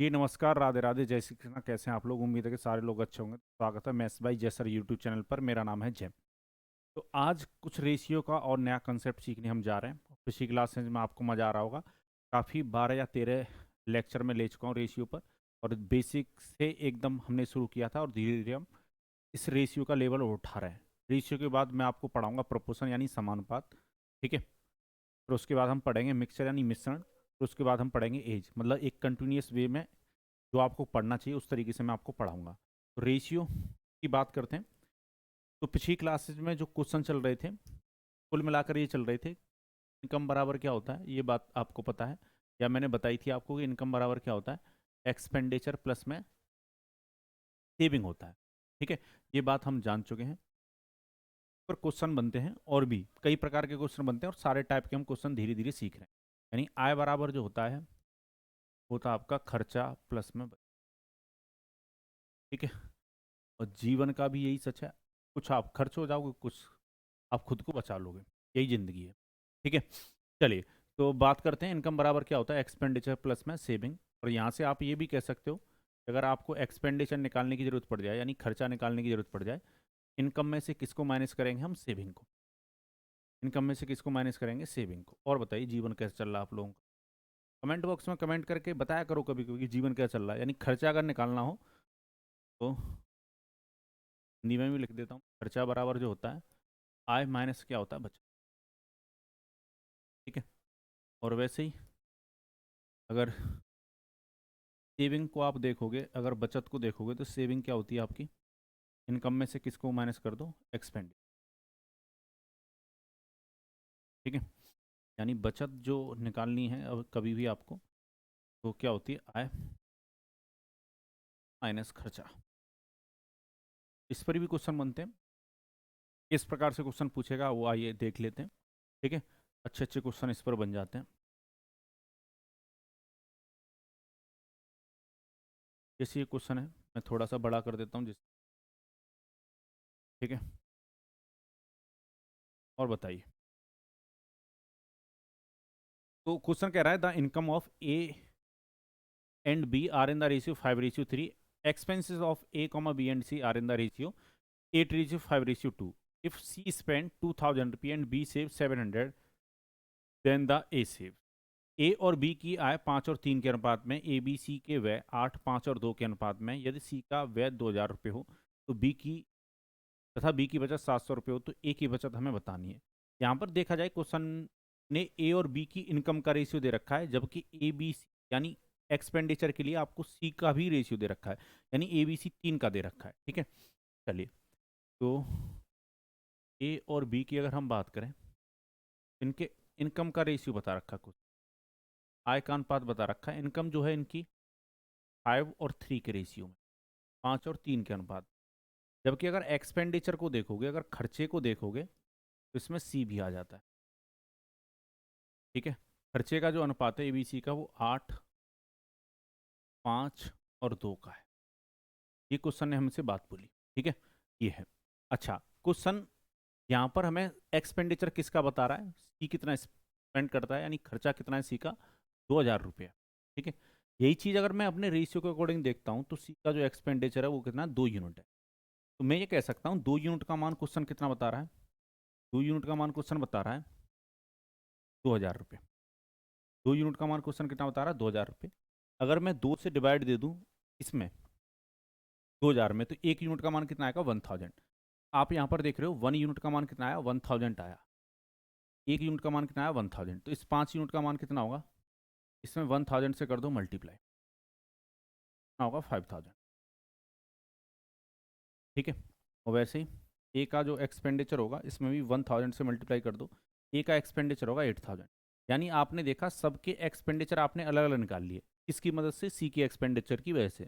जी नमस्कार, राधे राधे, जय श्री कृष्णा। कैसे हैं आप लोग? उम्मीद है कि सारे लोग अच्छे होंगे। स्वागत है मैथ्स बाय जय सर यूट्यूब चैनल पर। मेरा नाम है जय। तो आज कुछ रेशियो का और नया कंसेप्ट सीखने हम जा रहे हैं। पिछली क्लासेज में आपको मज़ा आ रहा होगा। काफ़ी 12 या 13 लेक्चर में ले चुका हूँ रेशियो पर। और बेसिक से एकदम हमने शुरू किया था और धीरे धीरे हम इस रेशियो का लेवल उठा रहे हैं। रेशियो के बाद मैं आपको पढ़ाऊंगा प्रोपोर्शन यानी समानुपात। ठीक है। फिर उसके बाद हम पढ़ेंगे मिक्सचर यानी मिश्रण। फिर उसके बाद हम पढ़ेंगे एज, मतलब एक कंटिन्यूस वे में जो आपको पढ़ना चाहिए उस तरीके से मैं आपको पढ़ाऊंगा। तो रेशियो की बात करते हैं। तो पिछली क्लासेज में जो क्वेश्चन चल रहे थे, कुल मिलाकर ये चल रहे थे। इनकम बराबर क्या होता है, ये बात आपको पता है, या मैंने बताई थी आपको कि इनकम बराबर क्या होता है? एक्सपेंडिचर प्लस में सेविंग होता है। ठीक है, ये बात हम जान चुके हैं। पर क्वेश्चन बनते हैं और भी कई प्रकार के क्वेश्चन बनते हैं, और सारे टाइप के हम क्वेश्चन धीरे धीरे सीख रहे हैं। यानी आय बराबर जो होता है होता है आपका खर्चा प्लस में ठीक है। और जीवन का भी यही सच है। कुछ आप खर्च हो जाओगे, कुछ आप खुद को बचा लोगे। यही जिंदगी है। ठीक है। चलिए, तो बात करते हैं इनकम बराबर क्या होता है? एक्सपेंडिचर प्लस में सेविंग। और यहाँ से आप ये भी कह सकते हो कि अगर आपको एक्सपेंडिचर निकालने की जरूरत पड़ जाए, यानी खर्चा निकालने की जरूरत पड़ जाए, इनकम में से किसको माइनस करेंगे हम? सेविंग को। इनकम में से किसको माइनस करेंगे? सेविंग को। और बताइए जीवन कैसे चल रहा है आप लोगों का? कमेंट बॉक्स में कमेंट करके बताया करो कभी कभी कि जीवन क्या चल रहा है। यानी खर्चा अगर निकालना हो तो हिंदी में भी लिख देता हूँ। खर्चा बराबर जो होता है आय माइनस क्या होता है? बचत। ठीक है। और वैसे ही अगर सेविंग को आप देखोगे, अगर बचत को देखोगे, तो सेविंग क्या होती है आपकी? इनकम में से किसको माइनस कर दो? एक्सपेंड। ठीक है। यानी बचत जो निकालनी है अब कभी भी आपको, तो क्या होती है? आय माइनस खर्चा। इस पर भी क्वेश्चन बनते हैं। किस प्रकार से क्वेश्चन पूछेगा वो आइए देख लेते हैं। ठीक है। अच्छे अच्छे क्वेश्चन इस पर बन जाते हैं। जैसे ये क्वेश्चन है, मैं थोड़ा सा बड़ा कर देता हूँ जिस ठीक है। और बताइए। तो क्वेश्चन कह रहा है the income of A and B are in the ratio 5:3। Expenses of A, B and C are in the ratio 8:5:2. If C spent 2000 rupee and B saved 700, then the A save। ए और B की आय 5 और 3 के अनुपात में, A B C के व्यय 8, 5 और 2 के अनुपात में। यदि सी का व्यय 2000 रुपये हो तो बी की तथा बी की बचत 700 रुपये हो तो ए की बचत हमें बतानी है। यहाँ पर देखा जाए क्वेश्चन ने ए और बी की इनकम का रेशियो दे रखा है, जबकि ए बी सी यानी एक्सपेंडिचर के लिए आपको सी का भी रेशियो दे रखा है, यानी ए बी सी 3 का दे रखा है। ठीक है। चलिए, तो ए और बी की अगर हम बात करें, इनके इनकम का रेशियो बता रखा है, कुछ आय का अनुपात बता रखा है। इनकम जो है इनकी 5 और 3 के रेशियो में, 5 और 3 के अनुपात। जबकि अगर एक्सपेंडिचर को देखोगे, अगर खर्चे को देखोगे, तो इसमें सी भी आ जाता है। ठीक है। खर्चे का जो अनुपात है एबीसी का वो 8, 5 और 2 का है। ये क्वेश्चन ने हमसे बात बोली। ठीक है। ये है। अच्छा, क्वेश्चन यहाँ पर हमें एक्सपेंडिचर किसका बता रहा है? सी कितना स्पेंड करता है, यानी खर्चा कितना है सी का? 2000 रुपया। ठीक है। यही चीज़ अगर मैं अपने रेशियो के अकॉर्डिंग देखता हूँ तो सी का जो एक्सपेंडिचर है वो कितना? 2 यूनिट है। तो मैं ये कह सकता हूँ 2 यूनिट का मान क्वेश्चन कितना बता रहा है? 2 यूनिट का मान क्वेश्चन बता रहा है 2000 रुपये। 2 यूनिट का मान क्वेश्चन कितना बता रहा है? 2000 रुपये। अगर मैं 2 से डिवाइड दे दूँ इसमें 2000 में, तो 1 यूनिट का मान कितना आएगा? 1000। आप यहाँ पर देख रहे हो 1 यूनिट का मान कितना आया? 1000 आया। 1 यूनिट का मान कितना आया? 1000। तो इस 5 यूनिट का मान कितना होगा? इसमें 1000 से कर दो मल्टीप्लाई, कितना होगा? 5000। ठीक है। और वैसे ही ए का जो एक्सपेंडिचर होगा इसमें भी 1000 से मल्टीप्लाई कर दो। ए का एक्सपेंडिचर होगा 8000। यानी आपने देखा सबके एक्सपेंडिचर आपने अलग अलग निकाल लिए, किसकी मदद से? सी की एक्सपेंडिचर की वजह से।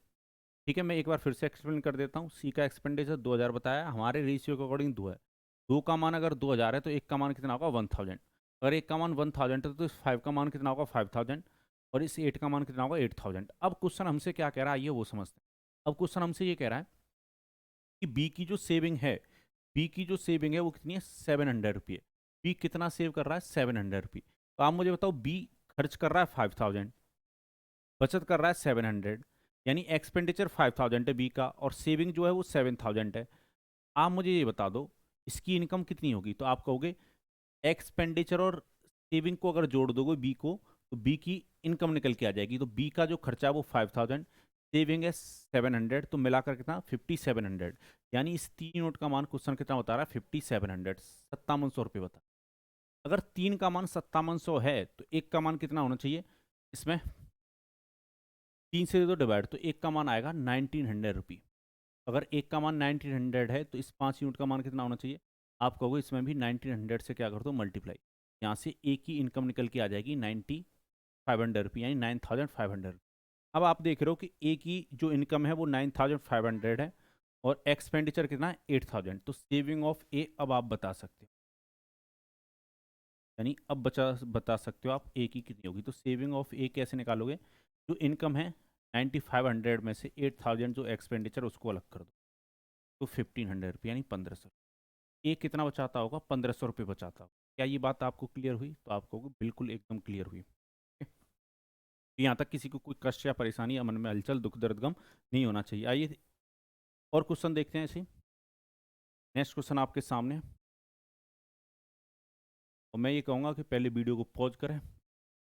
ठीक है, मैं एक बार फिर से एक्सप्लेन कर देता हूँ। सी का एक्सपेंडिचर 2000 बताया, हमारे रेशियो के अकॉर्डिंग 2 है। 2 का मान अगर 2000 है तो एक का मान कितना होगा? 1000। अगर एक का मान 1000 है तो इस 5 का मान कितना होगा? 5000। और इस 8 का मान कितना होगा? 8000। अब क्वेश्चन हमसे क्या कह रहा है, आइए वो समझते हैं। अब क्वेश्चन हमसे ये कह रहा है कि बी की जो सेविंग है, बी की जो सेविंग है वो कितनी है? 700 रुपये। बी कितना सेव कर रहा है? 700 रुपये। तो आप मुझे बताओ, बी खर्च कर रहा है 5000, बचत कर रहा है 700, यानी एक्सपेंडिचर 5000 है बी का और सेविंग जो है वो 7000 है। आप मुझे ये बता दो इसकी इनकम कितनी होगी। तो आप कहोगे एक्सपेंडिचर और सेविंग को अगर जोड़ दोगे बी को तो बी की इनकम निकल के आ जाएगी। तो बी का जो खर्चा है वो 5000, सेविंग है 700, तो मिलाकर कितना 5700। यानी इस 3 यूनिट का मान क्वेश्चन कितना बता रहा है 5700, 5700 रुपये बता। अगर 3 का मान 5700 है तो एक का मान कितना होना चाहिए, इसमें 3 से दे दो डिवाइड, तो एक का मान आएगा 1900 रुपये। अगर एक का मान 1900 है तो इस 5 यूनिट का मान कितना होना चाहिए, आप कहोगे इसमें भी 1900 से क्या कर दो मल्टीप्लाई, यहाँ से ए की इनकम निकल के आ जाएगी 9500 रुपये, यानी 9500। अब आप देख रहे हो कि ए की जो इनकम है वो 9500 है और एक्सपेंडिचर कितना है 8000। तो सेविंग ऑफ ए अब आप बता सकते हो, यानी अब बता सकते हो आप ए की कितनी होगी। तो सेविंग ऑफ ए कैसे निकालोगे, जो इनकम है 9500 में से 8000 जो एक्सपेंडिचर उसको अलग कर दो, तो 1500 रुपये यानी 1500। ए कितना बचाता होगा 1500 रुपये बचाता होगा। क्या ये बात आपको क्लियर हुई? तो आपको बिल्कुल एकदम क्लियर हुई। यहाँ तक किसी को कोई कष्ट या परेशानी या मन में हलचल दुख दर्द गम नहीं होना चाहिए। आइए और क्वेश्चन देखते हैं। ऐसे नेक्स्ट क्वेश्चन आपके सामने, और मैं ये कहूँगा कि पहले वीडियो को पॉज करें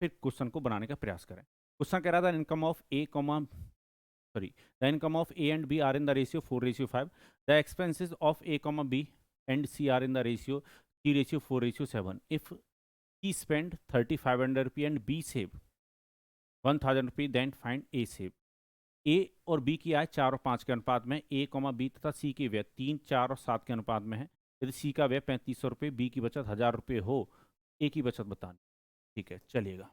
फिर क्वेश्चन को बनाने का प्रयास करें। क्वेश्चन कह रहा था income of A comma sorry, the income of A and B are in the ratio 4:5. The expenses of A comma B and C are in the ratio 3:4:7. If C spend 3500 रुपये and B save 1000 रुपये, then find A save. A और B की आय 4 और 5 के अनुपात में, A comma B तथा C की व्यय 3, 4 और 7 के अनुपात में है। यदि C का व्यय 3500 रुपये, B की बचत 1000 रुपये हो, A की बचत बतानी। ठीक है, चलिएगा।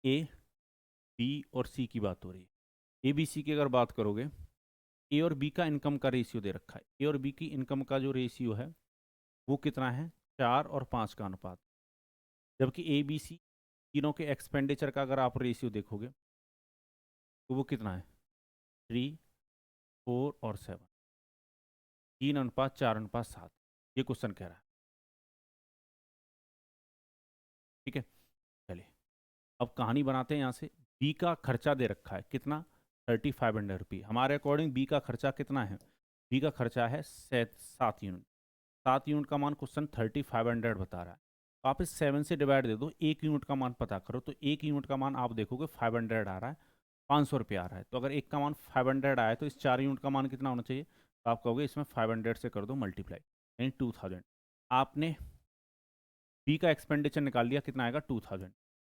A, B और C की बात हो रही है। A, B, C की अगर बात करोगे, ए और बी का इनकम का रेशियो दे रखा है। ए और बी की इनकम का जो रेशियो है वो कितना है 4 और 5 का अनुपात। जबकि ए बी सी तीनों के एक्सपेंडिचर का अगर आप रेशियो देखोगे तो वो कितना है 3, 4 और 7, 3:4:7। ये क्वेश्चन कह रहा है। ठीक है, चलिए अब कहानी बनाते हैं। यहाँ से बी का खर्चा दे रखा है कितना 3500 रुपये। हमारे अकॉर्डिंग बी का खर्चा कितना है, बी का खर्चा है 7 यूनिट। 7 यूनिट का मान क्वेश्चन 3500 बता रहा है। तो आप इस 7 से डिवाइड दे दो, एक यूनिट का मान पता करो। तो एक यूनिट का मान आप देखोगे 500 आ रहा है, 500 रुपये आ रहा है। तो अगर एक का मान 500 आया तो इस 4 यूनिट का मान कितना होना चाहिए, तो आप कहोगे इसमें 500 से कर दो मल्टीप्लाई, यानी 2000। आपने बी का एक्सपेंडिचर निकाल लिया, कितना आएगा 2000।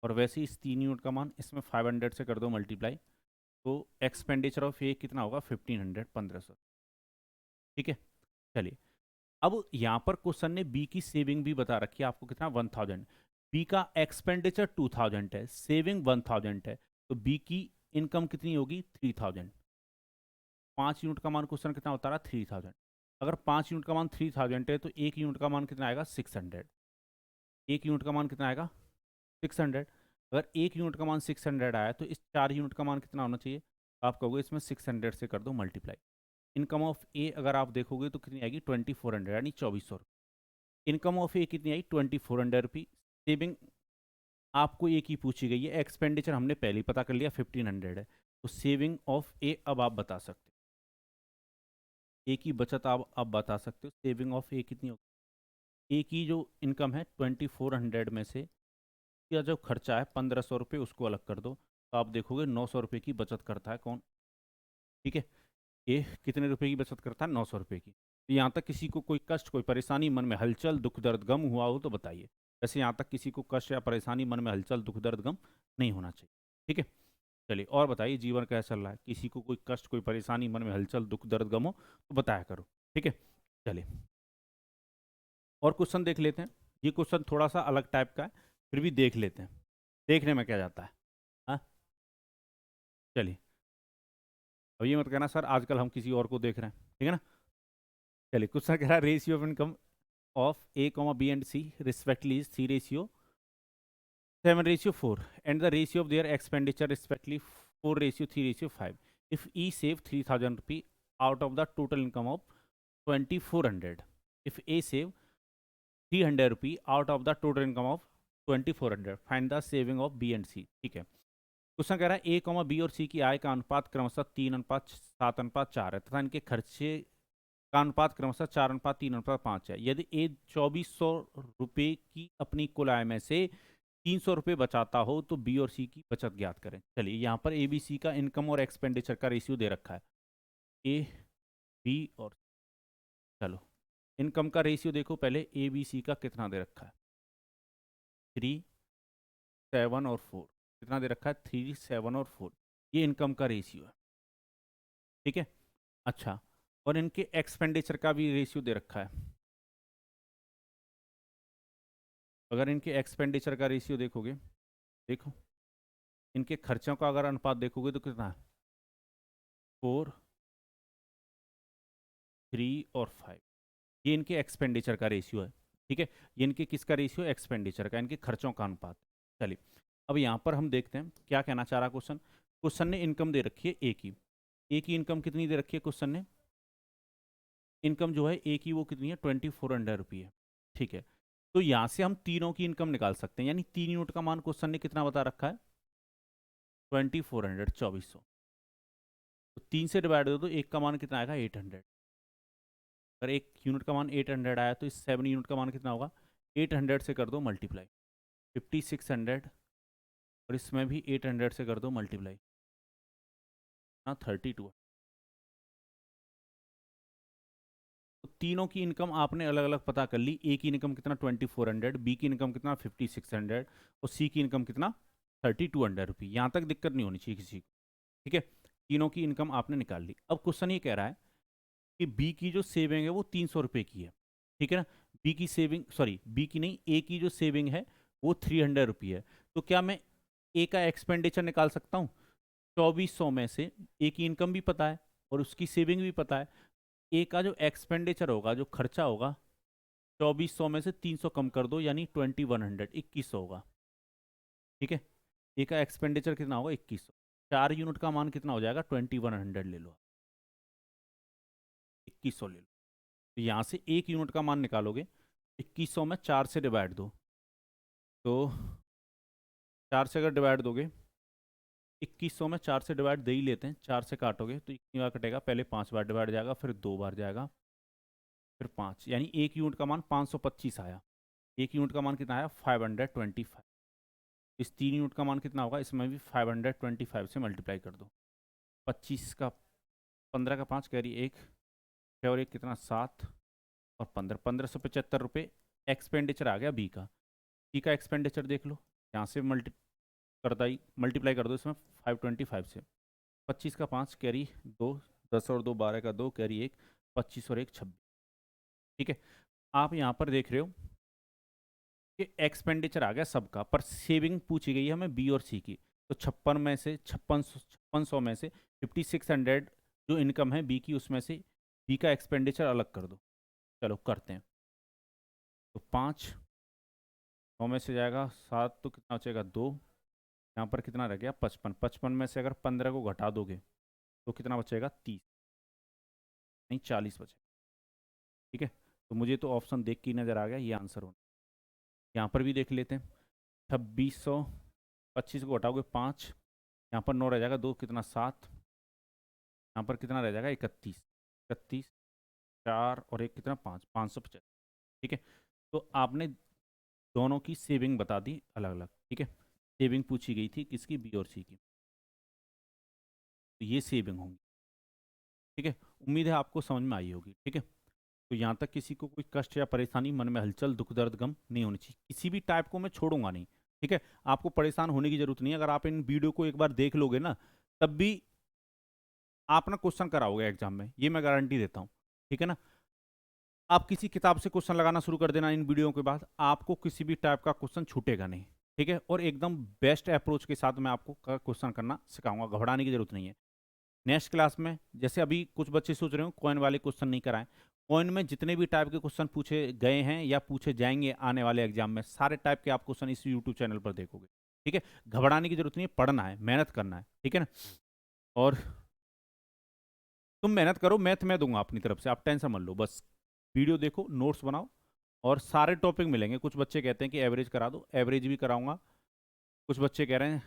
और वैसे ही इस 3 यूनिट का मान इसमें 500 से कर दो मल्टीप्लाई, तो एक्सपेंडिचर ऑफ ए कितना होगा 1500, 1500। ठीक है, चलिए अब यहाँ पर क्वेश्चन ने बी की सेविंग भी बता रखी है आपको, कितना 1000। बी का एक्सपेंडिचर 2000 है, सेविंग 1000 है, तो बी की इनकम कितनी होगी 3000। 5 यूनिट का मान क्वेश्चन कितना बता रहा है 3000। अगर 5 यूनिट का मान 3000 है तो एक यूनिट का मान कितना आएगा 600। एक यूनिट का मान कितना आएगा 600। अगर एक यूनिट का मान 600 आया तो इस 4 यूनिट का मान कितना होना चाहिए, आप कहोगे इसमें 600 से कर दो मल्टीप्लाई। इनकम ऑफ ए अगर आप देखोगे तो कितनी आएगी 2400, यानी 2400। इनकम ऑफ ए कितनी आई 2400 रुपये। सेविंग आपको ए की पूछी गई है, एक्सपेंडिचर हमने पहले ही पता कर लिया 1500 है। तो सेविंग ऑफ ए अब आप बता सकते हो, ए की बचत आप बता सकते हो। सेविंग ऑफ ए कितनी होगी, ए की जो इनकम है 2400 में से या जो खर्चा है 1500 रुपये उसको अलग कर दो, तो आप देखोगे 900 रुपये की बचत करता है कौन। ठीक है, ये कितने रुपए की बचत करता है 900 रुपये की। तो यहाँ तक किसी को कोई कष्ट कोई परेशानी मन में हलचल दुख दर्द गम हुआ हो तो बताइए। वैसे यहाँ तक किसी को कष्ट या परेशानी मन में हलचल दुख दर्द गम नहीं होना चाहिए। ठीक है, चलिए और बताइए जीवन कैसा चल रहा है। किसी को कोई कष्ट कोई परेशानी मन में हलचल दुख दर्द गम हो तो बताया करो। ठीक है, चलिए और क्वेश्चन देख लेते हैं। ये क्वेश्चन थोड़ा सा अलग टाइप का है, फिर भी देख लेते हैं, देखने में क्या जाता है। हाँ चलिए, अब ये मत कहना सर आजकल हम किसी और को देख रहे हैं, ठीक है ना। चलिए क्वेश्चन कह रहा है ratio of income of A comma B and C respectively is 3:7:4 and the ratio of their expenditure respectively 4:3:5. If E save 3000 rupee out of the total income of 2400, if A save 300 rupee out of the total income of 2400, find the saving of B and C. ठीक है, question कह रहा है ए, B और सी की आय का अनुपात क्रमशः 3:7:4 है तथा इनके खर्चे का अनुपात क्रमशः 4:3:5 है। यदि ए 2400 रुपये की अपनी कुल आय में से 300 रुपये बचाता हो तो बी और सी की बचत ज्ञात करें। चलिए, यहाँ पर ए बी सी का इनकम और एक्सपेंडिचर का रेशियो दे रखा है, ए बी और, चलो इनकम का रेशियो देखो पहले, ए बी सी का कितना दे रखा है, 3, 7 और 4। कितना दे रखा है, 3, 7 और 4। ये इनकम का रेशियो है। ठीक है, अच्छा, और इनके एक्सपेंडिचर का भी रेशियो दे रखा है। अगर इनके एक्सपेंडिचर का रेशियो देखोगे, देखो इनके खर्चों का अगर अनुपात देखोगे तो कितना है, 4, 3 और 5। ये इनके एक्सपेंडिचर का रेशियो है। ठीक है, ये इनके किसका रेशियो, एक्सपेंडिचर का, इनके खर्चों का अनुपात। चलिए, अब यहाँ पर हम देखते हैं क्या कहना चाह रहा क्वेश्चन। क्वेश्चन ने इनकम दे रखी है ए की, ए की इनकम कितनी दे रखी है क्वेश्चन ने, इनकम जो है ए की वो कितनी है, 2400 रुपये। ठीक है, तो यहाँ से हम तीनों की इनकम निकाल सकते हैं, यानी 3 यूनिट का मान क्वेश्चन ने कितना बता रखा है, 2400, 2400। तो 3 से डिवाइड दो तो एक का मान कितना आएगा, 800। अगर एक यूनिट का मान 800 आया तो इस 7 यूनिट का मान कितना होगा, 800 से कर दो मल्टीप्लाई, 5600, और इसमें भी 800 से कर दो मल्टीप्लाई, हाँ 32। तो तीनों की इनकम आपने अलग अलग पता कर ली। ए की इनकम कितना 2400, बी की इनकम कितना 5600 और सी की इनकम कितना 3200 रुपये। यहाँ तक दिक्कत नहीं होनी चाहिए किसी को। ठीक है, तीनों की इनकम आपने निकाल ली। अब क्वेश्चन ये कह रहा है कि बी की जो सेविंग है वो 300 रुपये की है। ठीक है ना, बी की सेविंग, सॉरी बी की नहीं, ए की जो सेविंग है वो 300 रुपये है। तो क्या मैं ए का एक्सपेंडिचर निकाल सकता हूँ, 2400 में से ए की इनकम भी पता है और उसकी सेविंग भी पता है, ए का जो एक्सपेंडिचर होगा, जो खर्चा होगा, 2400 में से 300 कम कर दो यानी 2100, 2100 होगा। ठीक है, ए का एक्सपेंडिचर कितना होगा, 2100। 4 यूनिट का मान कितना हो जाएगा, 2100 ले लो, 2100 ले लो। तो यहाँ से 1 यूनिट का मान निकालोगे, 2100 में 4 से डिवाइड दो, तो 4 से अगर डिवाइड दोगे, 2100 में 4 से डिवाइड दे ही लेते हैं, 4 से काटोगे तो कितनी बार कटेगा, पहले 5 बार डिवाइड जाएगा, फिर 2 बार जाएगा, फिर 5, यानी 1 यूनिट का मान 525 आया। 1 यूनिट का मान कितना आया, 525। इस 3 यूनिट का मान कितना होगा, इसमें भी 525 से मल्टीप्लाई कर दो। 25 का 15 का 5 कैरी 1, 6 और 1 कितना 7 और 15, 1575 रुपये एक्सपेंडिचर आ गया बी का। सी का एक्सपेंडिचर देख लो, यहाँ से मल्टीप्लाई कर दो इसमें 525 से। 25 का 5 कैरी 2, 10 और 2 12 का 2 कैरी 1, 25 और 1 26। ठीक है, आप यहाँ पर देख रहे हो कि एक्सपेंडिचर आ गया सबका, पर सेविंग पूछी गई है हमें बी और सी की। तो 56 में से 5600 में से 5600 जो इनकम है बी की, उसमें से बी का एक्सपेंडिचर अलग कर दो। चलो करते हैं। तो 5 9 में से जाएगा 7, तो कितना बचेगा 2, यहाँ पर कितना रह गया 55। 55 में से अगर 15 को घटा दोगे तो कितना बचेगा 30, नहीं 40 बचेगा। ठीक है, तो मुझे तो ऑप्शन देख के ही नज़र आ गया ये आंसर होना। यहाँ पर भी देख लेते हैं, 2600, 25 को घटाओगे 5, यहाँ पर 9 रह जाएगा, 2 कितना 7, यहाँ पर कितना रह जाएगा 31, 31, 4 और 1 कितना 5, 550। ठीक है, तो आपने दोनों की सेविंग बता दी अलग अलग। ठीक है, सेविंग पूछी गई थी किसकी, बी और सी की, तो ये सेविंग होंगी। ठीक है, उम्मीद है आपको समझ में आई होगी। ठीक है, तो यहाँ तक किसी को कोई कष्ट या परेशानी, मन में हलचल, दुख दर्द गम नहीं होनी चाहिए, किसी भी टाइप को मैं छोड़ूंगा नहीं। ठीक है, आपको परेशान होने की जरूरत नहीं है। अगर आप इन वीडियो को एक बार देख लोगे ना, तब भी आप ना क्वेश्चन कराओगे एग्जाम में, ये मैं गारंटी देता हूँ। ठीक है ना, आप किसी किताब से क्वेश्चन लगाना शुरू कर देना इन वीडियो के बाद, आपको किसी भी टाइप का क्वेश्चन छूटेगा नहीं। ठीक है, और एकदम बेस्ट अप्रोच के साथ मैं आपको क्वेश्चन करना सिखाऊंगा, घबराने की जरूरत नहीं है। नेक्स्ट क्लास में, जैसे अभी कुछ बच्चे सोच रहे हो कॉइन वाले क्वेश्चन नहीं कराएं, कॉइन में जितने भी टाइप के क्वेश्चन पूछे गए हैं या पूछे जाएंगे आने वाले एग्जाम में, सारे टाइप के आप क्वेश्चन इस यूट्यूब चैनल पर देखोगे। ठीक है, घबराने की जरूरत नहीं है, पढ़ना है, मेहनत करना है। ठीक है ना, और तुम मेहनत करो, मैथ मैं दूंगा अपनी तरफ से, आप टेंशन मत लो, बस वीडियो देखो, नोट्स बनाओ, और सारे टॉपिक मिलेंगे। कुछ बच्चे कहते हैं कि एवरेज करा दो, एवरेज भी कराऊंगा। कुछ बच्चे कह रहे हैं,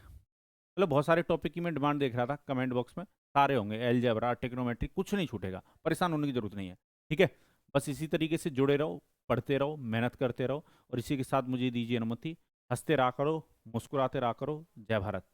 मतलब बहुत सारे टॉपिक की मैं डिमांड देख रहा था कमेंट बॉक्स में, सारे होंगे, अलजेब्रा, ट्रिग्नोमेट्री, कुछ नहीं छूटेगा, परेशान होने की जरूरत नहीं है। ठीक है, बस इसी तरीके से जुड़े रहो, पढ़ते रहो, मेहनत करते रहो, और इसी के साथ मुझे दीजिए अनुमति। हंसते रहा करो, मुस्कुराते रहा करो। जय भारत।